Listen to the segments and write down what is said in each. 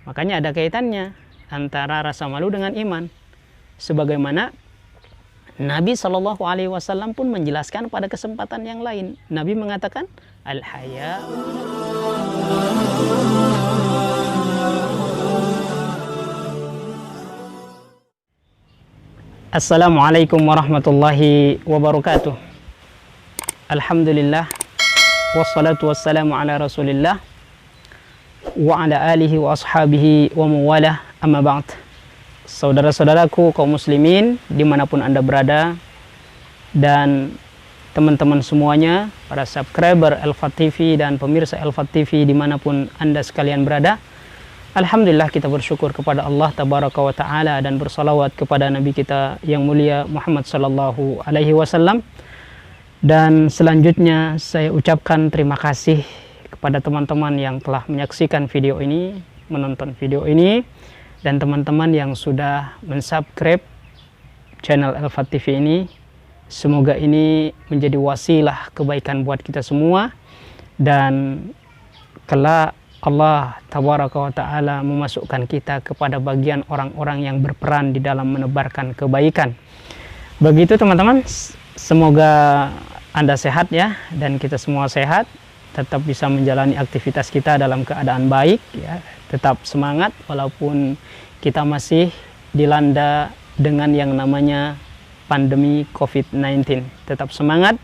Makanya ada kaitannya antara rasa malu dengan iman. Sebagaimana Nabi SAW pun menjelaskan pada kesempatan yang lain. Nabi mengatakan, Al-haya. Assalamualaikum warahmatullahi wabarakatuh. Alhamdulillah. Wassalatu wassalamu ala rasulillah. Wa ala alihi wa ashabihi wa mawalah, amma ba'd. Saudara-saudaraku kaum muslimin dimanapun anda berada, dan teman-teman semuanya, para subscriber Elfat TV dan pemirsa Elfat TV dimanapun anda sekalian berada, alhamdulillah kita bersyukur kepada Allah tabaraka wa ta'ala dan bersalawat kepada Nabi kita yang mulia Muhammad sallallahu alaihi wasallam. Dan selanjutnya saya ucapkan terima kasih kepada teman-teman yang telah menyaksikan video ini, menonton video ini, dan teman-teman yang sudah mensubscribe channel Elfat TV ini. Semoga ini menjadi wasilah kebaikan buat kita semua, dan kelak Allah tabaraka wa ta'ala memasukkan kita kepada bagian orang-orang yang berperan di dalam menebarkan kebaikan. Begitu teman-teman, semoga anda sehat ya, dan kita semua sehat, tetap bisa menjalani aktivitas kita dalam keadaan baik ya, tetap semangat walaupun kita masih dilanda dengan yang namanya pandemi COVID-19. Tetap semangat,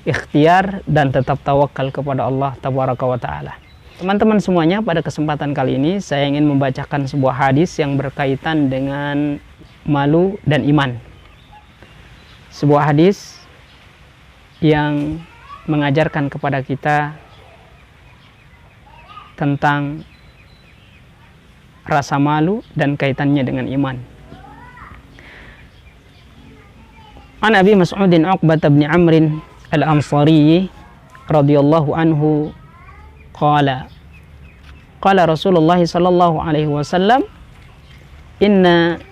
ikhtiar, dan tetap tawakal kepada Allah tabaraka wa ta'ala. Teman-teman semuanya, pada kesempatan kali ini saya ingin membacakan sebuah hadis yang berkaitan dengan malu dan iman. Sebuah hadis yang mengajarkan kepada kita tentang rasa malu dan kaitannya dengan iman. An Abi Mas'udin Uqbah bin Amr al-Ansari radhiyallahu anhu qala Rasulullah sallallahu alaihi wasallam, inna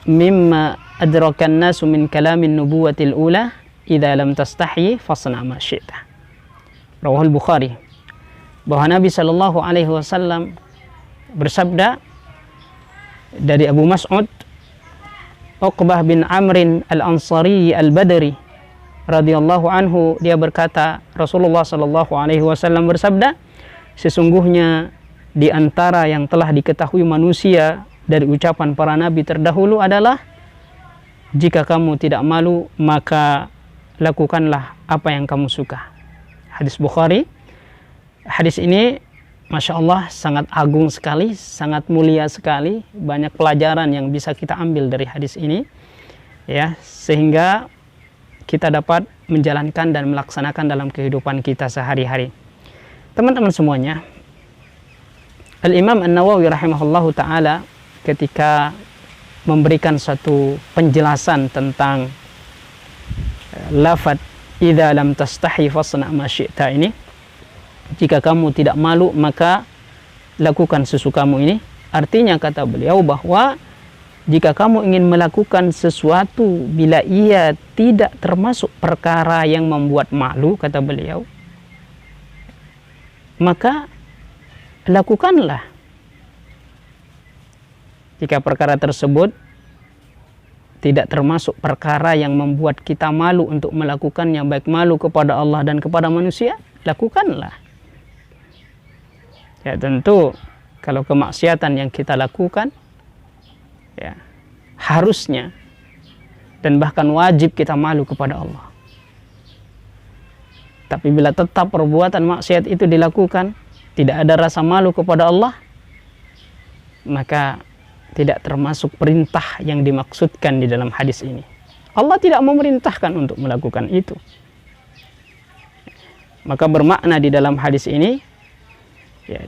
mimma adraka an-nasu min kalamin nubuwatil ula idza lam tastahi fasna ma syi'ta. Rawahul Bukhari. Bahwa Nabi sallallahu alaihi wasallam bersabda dari Abu Mas'ud Uqbah bin Amr al-Ansari al-Badri radhiyallahu anhu, dia berkata, Rasulullah sallallahu alaihi wasallam bersabda, sesungguhnya di antara yang telah diketahui manusia dari ucapan para nabi terdahulu adalah, jika kamu tidak malu maka lakukanlah apa yang kamu suka. Hadis Bukhari. Hadis ini Masya Allah sangat agung sekali, sangat mulia sekali. Banyak pelajaran yang bisa kita ambil dari hadis ini ya, sehingga kita dapat menjalankan dan melaksanakan dalam kehidupan kita sehari-hari. Teman-teman semuanya, Al-Imam An-Nawawi rahimahullahu ta'ala ketika memberikan satu penjelasan tentang lafaz idza lam tastahi fasna ma syi'ta ini, jika kamu tidak malu maka lakukan sesukamu ini, artinya kata beliau bahwa jika kamu ingin melakukan sesuatu bila ia tidak termasuk perkara yang membuat malu, kata beliau, maka lakukanlah. Jika perkara tersebut tidak termasuk perkara yang membuat kita malu untuk melakukannya, baik malu kepada Allah dan kepada manusia, lakukanlah. Ya tentu kalau kemaksiatan yang kita lakukan ya harusnya dan bahkan wajib kita malu kepada Allah. Tapi bila tetap perbuatan maksiat itu dilakukan, tidak ada rasa malu kepada Allah, maka tidak termasuk perintah yang dimaksudkan di dalam hadis ini. Allah tidak memerintahkan untuk melakukan itu. Maka bermakna di dalam hadis ini ya,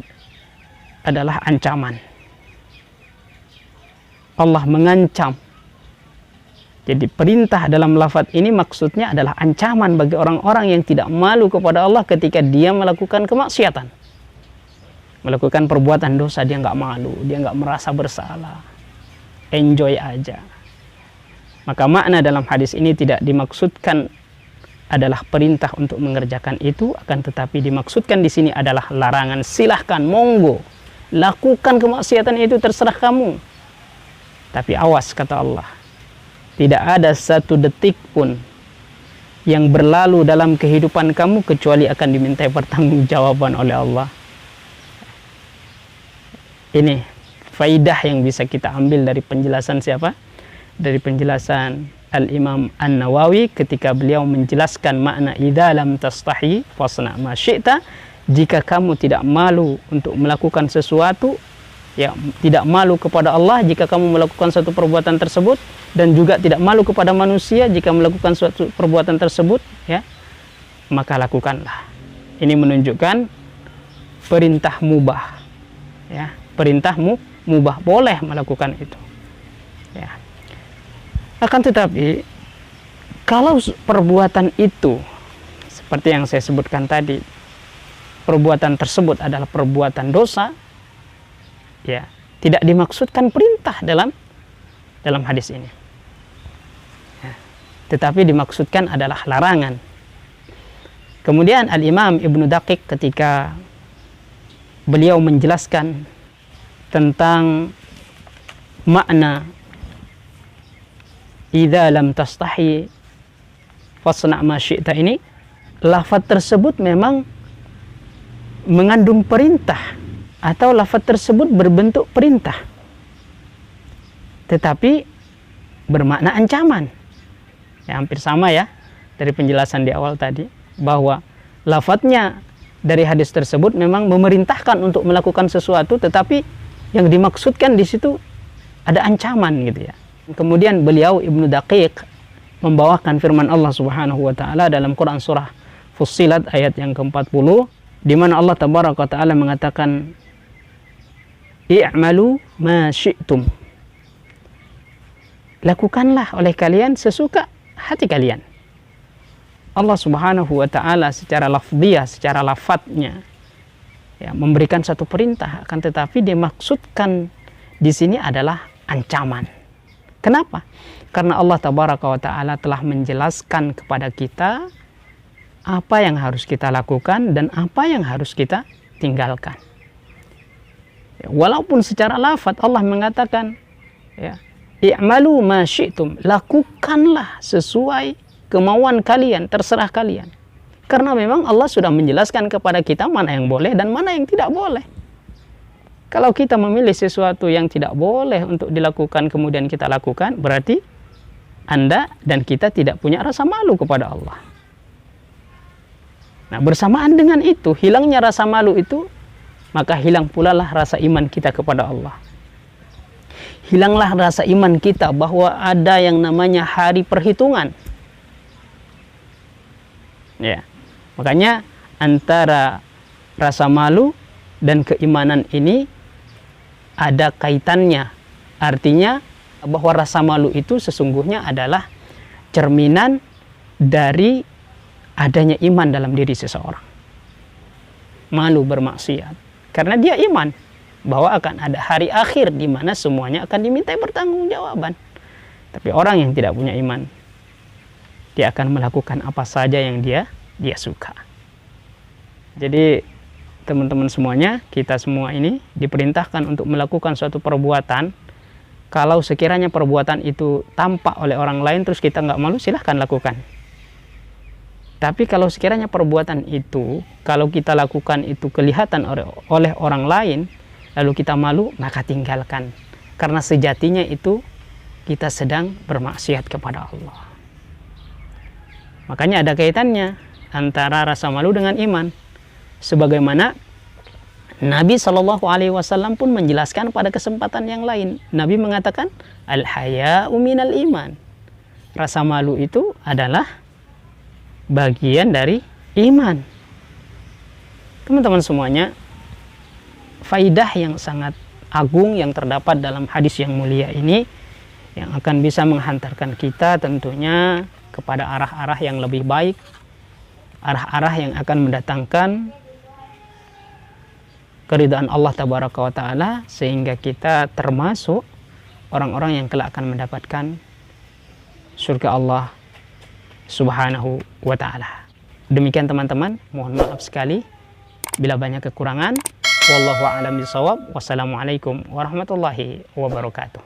adalah ancaman. Allah mengancam. Jadi perintah dalam lafaz ini maksudnya adalah ancaman bagi orang-orang yang tidak malu kepada Allah ketika dia melakukan kemaksiatan. Melakukan perbuatan dosa, dia nggak malu, dia nggak merasa bersalah, enjoy aja. Maka makna dalam hadis ini tidak dimaksudkan adalah perintah untuk mengerjakan itu, akan tetapi dimaksudkan di sini adalah larangan. Silahkan, monggo, lakukan kemaksiatan itu, terserah kamu. Tapi awas, kata Allah, tidak ada satu detik pun yang berlalu dalam kehidupan kamu kecuali akan dimintai pertanggungjawaban oleh Allah. Ini faidah yang bisa kita ambil dari penjelasan siapa? Dari penjelasan Al-Imam An-Nawawi ketika beliau menjelaskan makna idza lam tastahi fasna ma syi'ta. Jika kamu tidak malu untuk melakukan sesuatu, ya, tidak malu kepada Allah jika kamu melakukan suatu perbuatan tersebut, dan juga tidak malu kepada manusia jika melakukan suatu perbuatan tersebut, ya, maka lakukanlah. Ini menunjukkan perintah mubah, ya, perintah mubah, boleh melakukan itu, ya. Akan tetapi kalau perbuatan itu seperti yang saya sebutkan tadi, perbuatan tersebut adalah perbuatan dosa, ya, tidak dimaksudkan perintah dalam hadis ini, ya, tetapi dimaksudkan adalah larangan. Kemudian Al-Imam Ibnu Daqiq ketika beliau menjelaskan tentang makna idza lam tastahi fasna ma syi'ta ini, lafaz tersebut memang mengandung perintah atau lafaz tersebut berbentuk perintah, tetapi bermakna ancaman. Ya, hampir sama ya dari penjelasan di awal tadi, bahwa lafaznya dari hadis tersebut memang memerintahkan untuk melakukan sesuatu, tetapi yang dimaksudkan di situ ada ancaman gitu ya. Kemudian beliau Ibnu Daqiq membawakan firman Allah Subhanahu wa taala dalam Quran surah Fussilat ayat yang ke-40, di mana Allah Tabaraka wa taala mengatakan i'malu ma syi'tum. Lakukanlah oleh kalian sesuka hati kalian. Allah Subhanahu wa taala secara lafdhiyah, secara lafadznya, ya, memberikan satu perintah, akan tetapi dimaksudkan di sini adalah ancaman. Kenapa? Karena Allah Tabaraka wa taala telah menjelaskan kepada kita apa yang harus kita lakukan dan apa yang harus kita tinggalkan. Ya, walaupun secara lafaz Allah mengatakan, ya, i'malu ma syi'tum, lakukanlah sesuai kemauan kalian, terserah kalian. Karena memang Allah sudah menjelaskan kepada kita mana yang boleh dan mana yang tidak boleh. Kalau kita memilih sesuatu yang tidak boleh untuk dilakukan kemudian kita lakukan, berarti Anda dan kita tidak punya rasa malu kepada Allah. Nah, bersamaan dengan itu, hilangnya rasa malu itu, maka hilang pula lah rasa iman kita kepada Allah. Hilanglah rasa iman kita bahwa ada yang namanya hari perhitungan. Ya. Makanya antara rasa malu dan keimanan ini ada kaitannya. Artinya bahwa rasa malu itu sesungguhnya adalah cerminan dari adanya iman dalam diri seseorang. Malu bermaksiat karena dia iman bahwa akan ada hari akhir di mana semuanya akan dimintai pertanggungjawaban. Tapi orang yang tidak punya iman, dia akan melakukan apa saja yang dia suka. Jadi teman-teman semuanya, kita semua ini diperintahkan untuk melakukan suatu perbuatan. Kalau sekiranya perbuatan itu tampak oleh orang lain terus kita nggak malu, silahkan lakukan. Tapi kalau sekiranya perbuatan itu, kalau kita lakukan itu kelihatan oleh orang lain, lalu kita malu, maka tinggalkan. Karena sejatinya itu kita sedang bermaksiat kepada Allah. Makanya ada kaitannya antara rasa malu dengan iman. Sebagaimana Nabi SAW pun menjelaskan pada kesempatan yang lain. Nabi mengatakan, al-haya'u minal iman. Rasa malu itu adalah bagian dari iman. Teman-teman semuanya, faidah yang sangat agung yang terdapat dalam hadis yang mulia ini, yang akan bisa menghantarkan kita tentunya kepada arah-arah yang lebih baik, arah-arah yang akan mendatangkan keridhaan Allah Tabaraka wa Ta'ala, sehingga kita termasuk orang-orang yang kelak akan mendapatkan surga Allah Subhanahu wa Ta'ala. Demikian teman-teman, mohon maaf sekali bila banyak kekurangan. Wallahu a'lam bishawab. Wassalamualaikum warahmatullahi wabarakatuh.